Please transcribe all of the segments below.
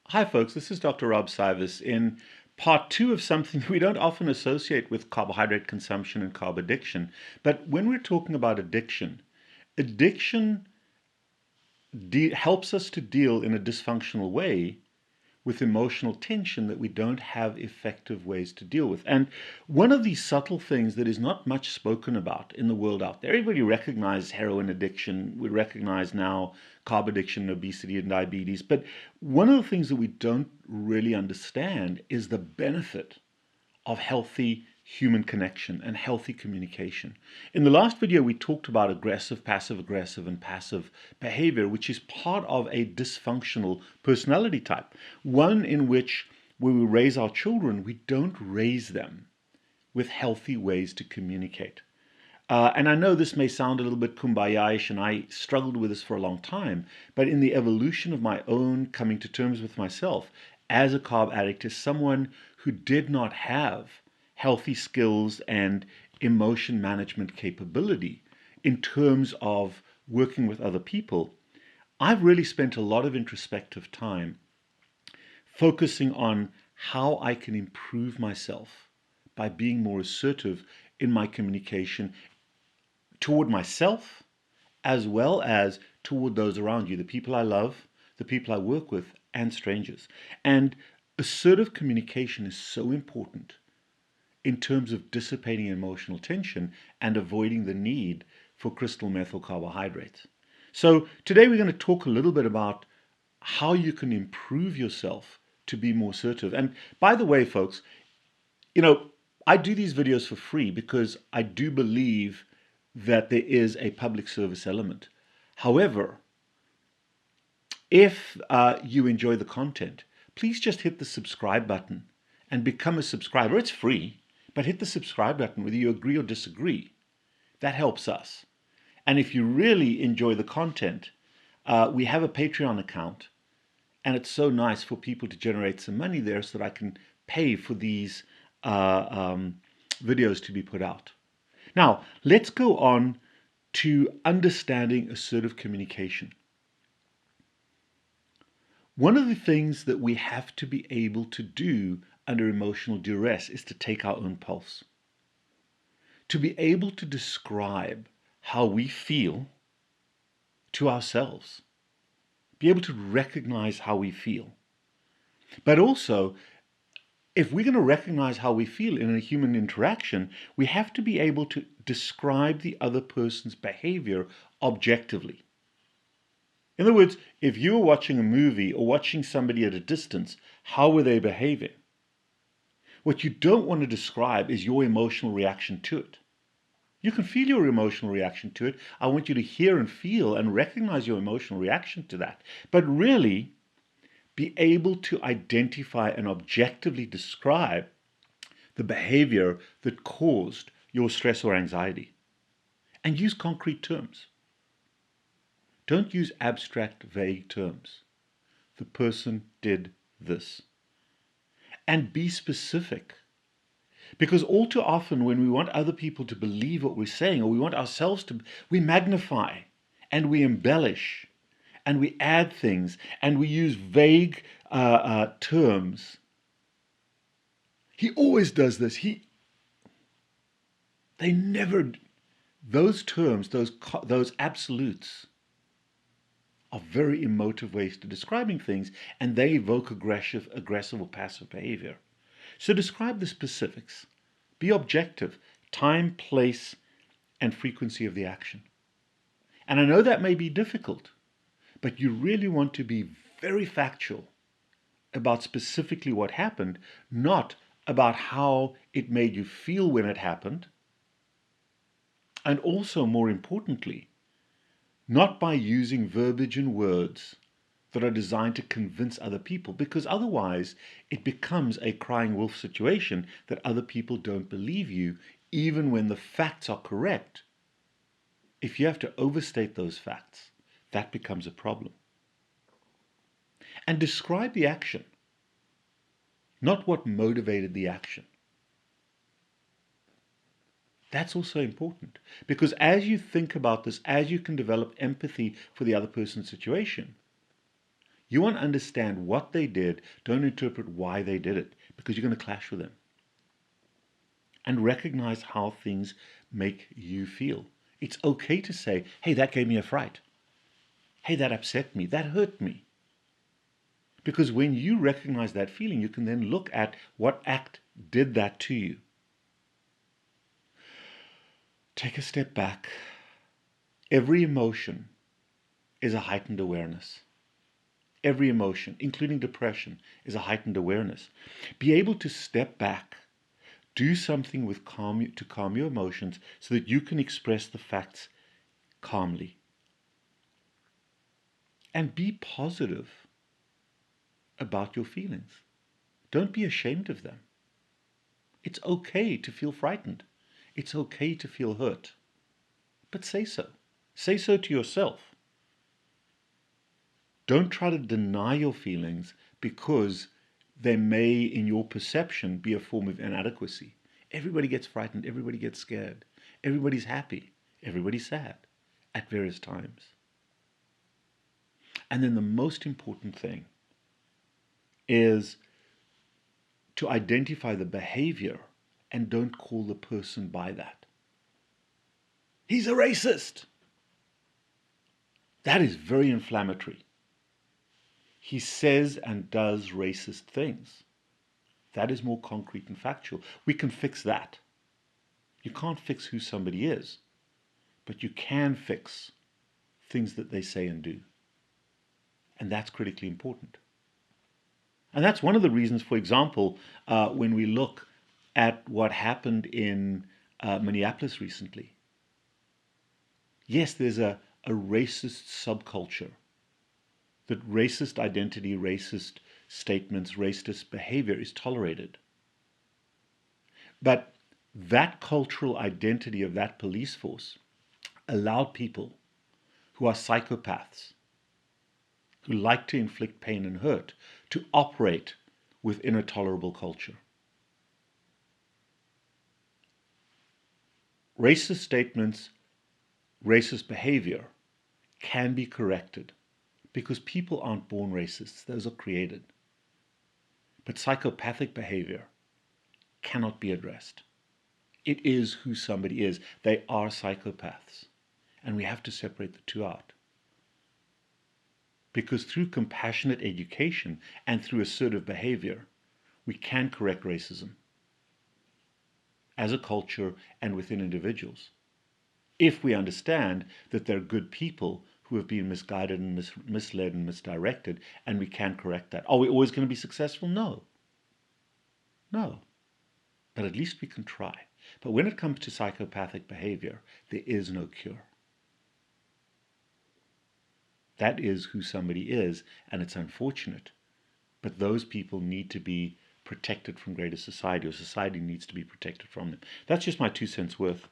Hi, folks. This is Dr. Rob Cywes in part two of something we don't often associate with carbohydrate consumption and carb addiction. But when we're talking about addiction, addiction helps us to deal in a dysfunctional way with emotional tension that we don't have effective ways to deal with. And one of these subtle things that is not much spoken about in the world out there, everybody recognizes heroin addiction, we recognize now carb addiction, obesity, and diabetes. But one of the things that we don't really understand is the benefit of healthy human connection and healthy communication. In the last video, we talked about aggressive, passive aggressive, and passive behavior, which is part of a dysfunctional personality type. One in which, when we raise our children, we don't raise them with healthy ways to communicate. And I know this may sound a little bit kumbaya-ish, and I struggled with this for a long time, but in the evolution of my own coming to terms with myself as a carb addict, as someone who did not have healthy skills and emotion management capability in terms of working with other people, I've really spent a lot of introspective time focusing on how I can improve myself by being more assertive in my communication toward myself as well as toward those around you, the people I love, the people I work with, and strangers. And assertive communication is so important in terms of dissipating emotional tension and avoiding the need for crystal methyl carbohydrates. So today we're going to talk a little bit about how you can improve yourself to be more assertive. And by the way, folks, I do these videos for free because I do believe that there is a public service element. However, if you enjoy the content, please just hit the subscribe button and become a subscriber. It's free, but hit the subscribe button whether you agree or disagree. That helps us. And if you really enjoy the content, we have a Patreon account, and it's so nice for people to generate some money there so that I can pay for these videos to be put out. Now, let's go on to understanding assertive communication. One of the things that we have to be able to do under emotional duress is to take our own pulse. To be able to describe how we feel to ourselves. Be able to recognize how we feel. But also, if we're going to recognize how we feel in a human interaction, we have to be able to describe the other person's behavior objectively. In other words, if you were watching a movie or watching somebody at a distance, how were they behaving? What you don't want to describe is your emotional reaction to it. You can feel your emotional reaction to it. I want you to hear and feel and recognize your emotional reaction to that. But really, be able to identify and objectively describe the behavior that caused your stress or anxiety. And use concrete terms. Don't use abstract, vague terms. The person did this. And be specific. Because all too often when we want other people to believe what we're saying, or we want ourselves to, we magnify and we embellish and we add things and we use vague terms. He always does this. They never, those terms, those absolutes are very emotive ways to describing things, and they evoke aggressive or passive behavior. So describe the specifics. Be objective. Time, place, and frequency of the action. And I know that may be difficult, but you really want to be very factual about specifically what happened, not about how it made you feel when it happened, and also, more importantly, not by using verbiage and words that are designed to convince other people, because otherwise it becomes a crying wolf situation that other people don't believe you, even when the facts are correct. If you have to overstate those facts, that becomes a problem. And describe the action, not what motivated the action. That's also important, because as you think about this, as you can develop empathy for the other person's situation, You want to understand what they did. Don't interpret why they did it, because you're going to clash with them. And recognize how things make you feel. It's okay to say, hey, that gave me a fright. Hey, that upset me. That hurt me. Because when you recognize that feeling, you can then look at what act did that to you. Take a step back. Every emotion is a heightened awareness. Every emotion, including depression, is a heightened awareness. Be able to step back, do something to calm your emotions so that you can express the facts calmly. And be positive about your feelings. Don't be ashamed of them. It's okay to feel frightened. It's okay to feel hurt. But say so. Say so to yourself. Don't try to deny your feelings because they may, in your perception, be a form of inadequacy. Everybody gets frightened. Everybody gets scared. Everybody's happy. Everybody's sad at various times. And then the most important thing is to identify the behavior and don't call the person by that. He's a racist. That is very inflammatory. He says and does racist things. That is more concrete and factual. We can fix that. You can't fix who somebody is, but you can fix things that they say and do. And that's critically important. And that's one of the reasons, for example, when we look at what happened in Minneapolis recently. Yes, there's a racist subculture. That racist identity, racist statements, racist behavior is tolerated. But that cultural identity of that police force allowed people who are psychopaths, who like to inflict pain and hurt, to operate within a tolerable culture. Racist statements, racist behavior can be corrected because people aren't born racists, those are created. But psychopathic behavior cannot be addressed. It is who somebody is. They are psychopaths. And we have to separate the two out. Because through compassionate education and through assertive behavior, we can correct racism as a culture and within individuals. If we understand that there are good people who have been misguided and misled and misdirected, and we can correct that. Are we always going to be successful? No. No. But at least we can try. But when it comes to psychopathic behavior, there is no cure. That is who somebody is, and it's unfortunate. But those people need to be protected from greater society, or society needs to be protected from them. That's just my 2 cents worth.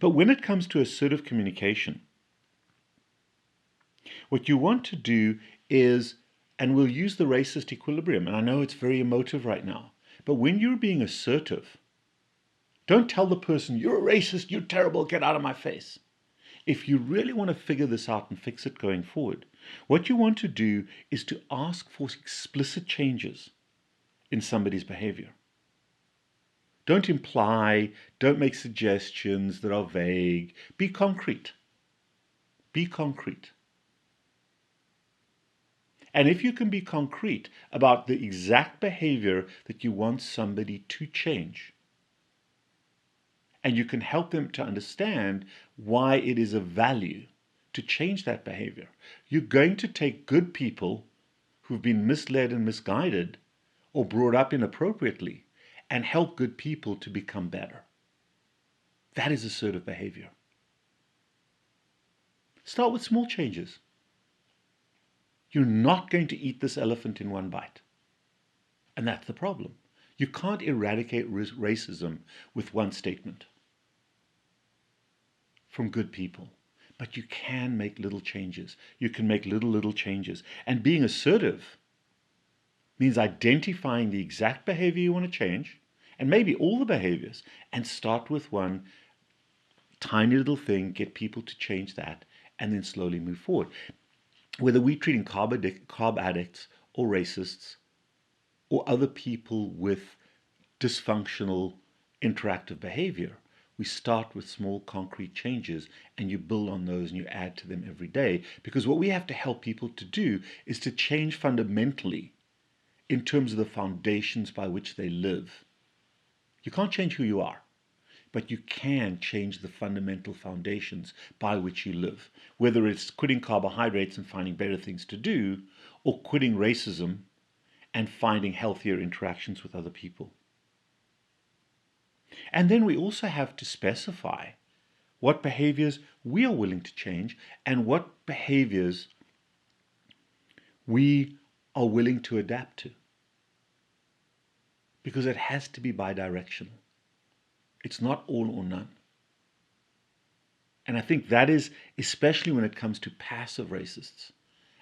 But when it comes to assertive communication, what you want to do is, and we'll use the racist equilibrium, and I know it's very emotive right now, but when you're being assertive, don't tell the person, you're a racist, you're terrible, get out of my face. If you really want to figure this out and fix it going forward, what you want to do is to ask for explicit changes in somebody's behavior. Don't imply, don't make suggestions that are vague. Be concrete. Be concrete. And if you can be concrete about the exact behavior that you want somebody to change, and you can help them to understand why it is of value to change that behavior, you're going to take good people who've been misled and misguided or brought up inappropriately and help good people to become better. That is assertive behavior. Start with small changes. You're not going to eat this elephant in one bite. And that's the problem. You can't eradicate racism with one statement from good people. But you can make little changes. You can make little changes. And being assertive means identifying the exact behavior you want to change, and maybe all the behaviors, and start with one tiny little thing, get people to change that, and then slowly move forward. whether we're treating carb addicts or racists or other people with dysfunctional interactive behavior, we start with small concrete changes and you build on those and you add to them every day. Because what we have to help people to do is to change fundamentally in terms of the foundations by which they live. You can't change who you are, but you can change the fundamental foundations by which you live, whether it's quitting carbohydrates and finding better things to do, or quitting racism and finding healthier interactions with other people. And then we also have to specify what behaviors we are willing to change and what behaviors we are willing to adapt to. Because it has to be bidirectional. It's not all or none. And I think that is, especially when it comes to passive racists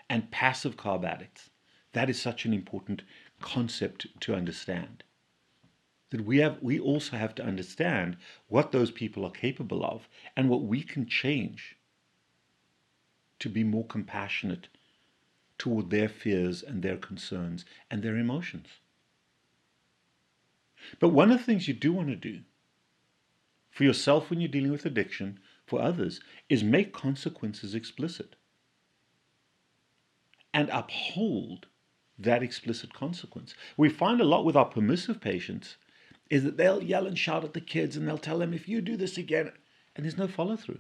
and passive carb addicts, that is such an important concept to understand. That we also have to understand what those people are capable of and what we can change to be more compassionate toward their fears and their concerns and their emotions. But one of the things you do want to do for yourself when you're dealing with addiction, for others, is make consequences explicit and uphold that explicit consequence. We find a lot with our permissive patients is that they'll yell and shout at the kids and they'll tell them, if you do this again, and there's no follow-through.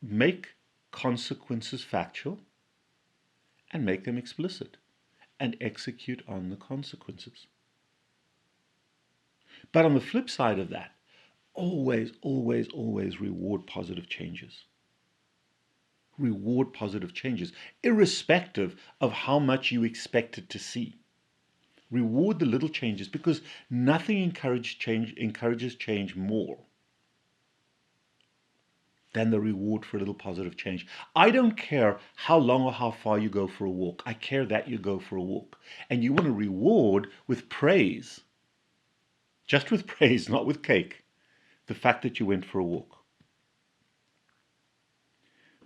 Make consequences factual and make them explicit and execute on the consequences. But on the flip side of that, always, always, always reward positive changes. Reward positive changes, irrespective of how much you expected to see. Reward the little changes, because nothing encourages change more than the reward for a little positive change. I don't care how long or how far you go for a walk. I care that you go for a walk. And you want to reward with praise, just with praise, not with cake, the fact that you went for a walk.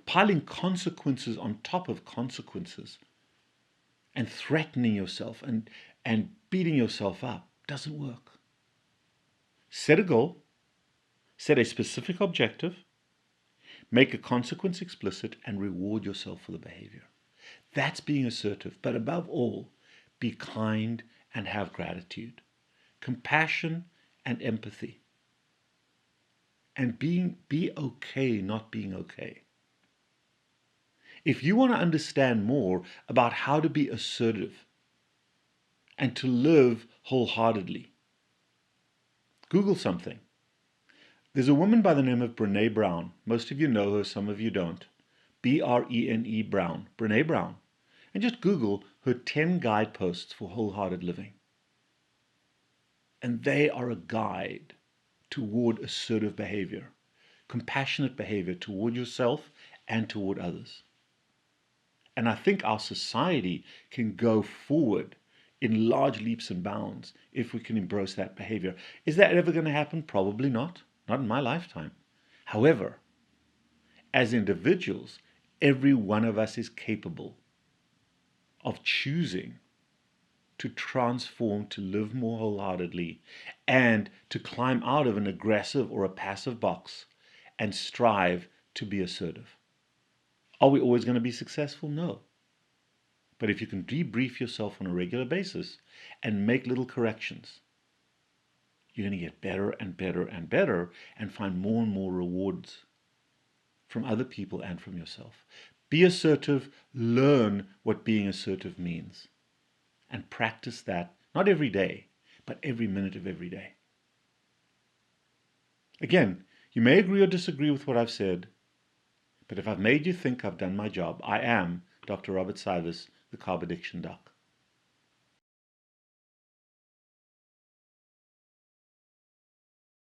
Piling consequences on top of consequences and threatening yourself and beating yourself up doesn't work. Set a goal, set a specific objective, make a consequence explicit, and reward yourself for the behavior. That's being assertive. But above all, be kind and have gratitude, compassion and empathy, and be okay not being okay. If you want to understand more about how to be assertive and to live wholeheartedly, Google something. There's a woman by the name of Brene Brown. Most of you know her, some of you don't. B-R-E-N-E Brown. Brene Brown. And just Google her 10 guideposts for wholehearted living. And they are a guide toward assertive behavior, compassionate behavior toward yourself and toward others. And I think our society can go forward in large leaps and bounds if we can embrace that behavior. Is that ever going to happen? Probably not. Not in my lifetime. However, as individuals, every one of us is capable of choosing to transform, to live more wholeheartedly, and to climb out of an aggressive or a passive box and strive to be assertive. Are we always going to be successful? No. But if you can debrief yourself on a regular basis and make little corrections, you're going to get better and better and better and find more and more rewards from other people and from yourself. Be assertive, learn what being assertive means, and practice that, not every day, but every minute of every day. Again, you may agree or disagree with what I've said, but if I've made you think I've done my job, I am Dr. Robert Cywes, the Carb Addiction Doc.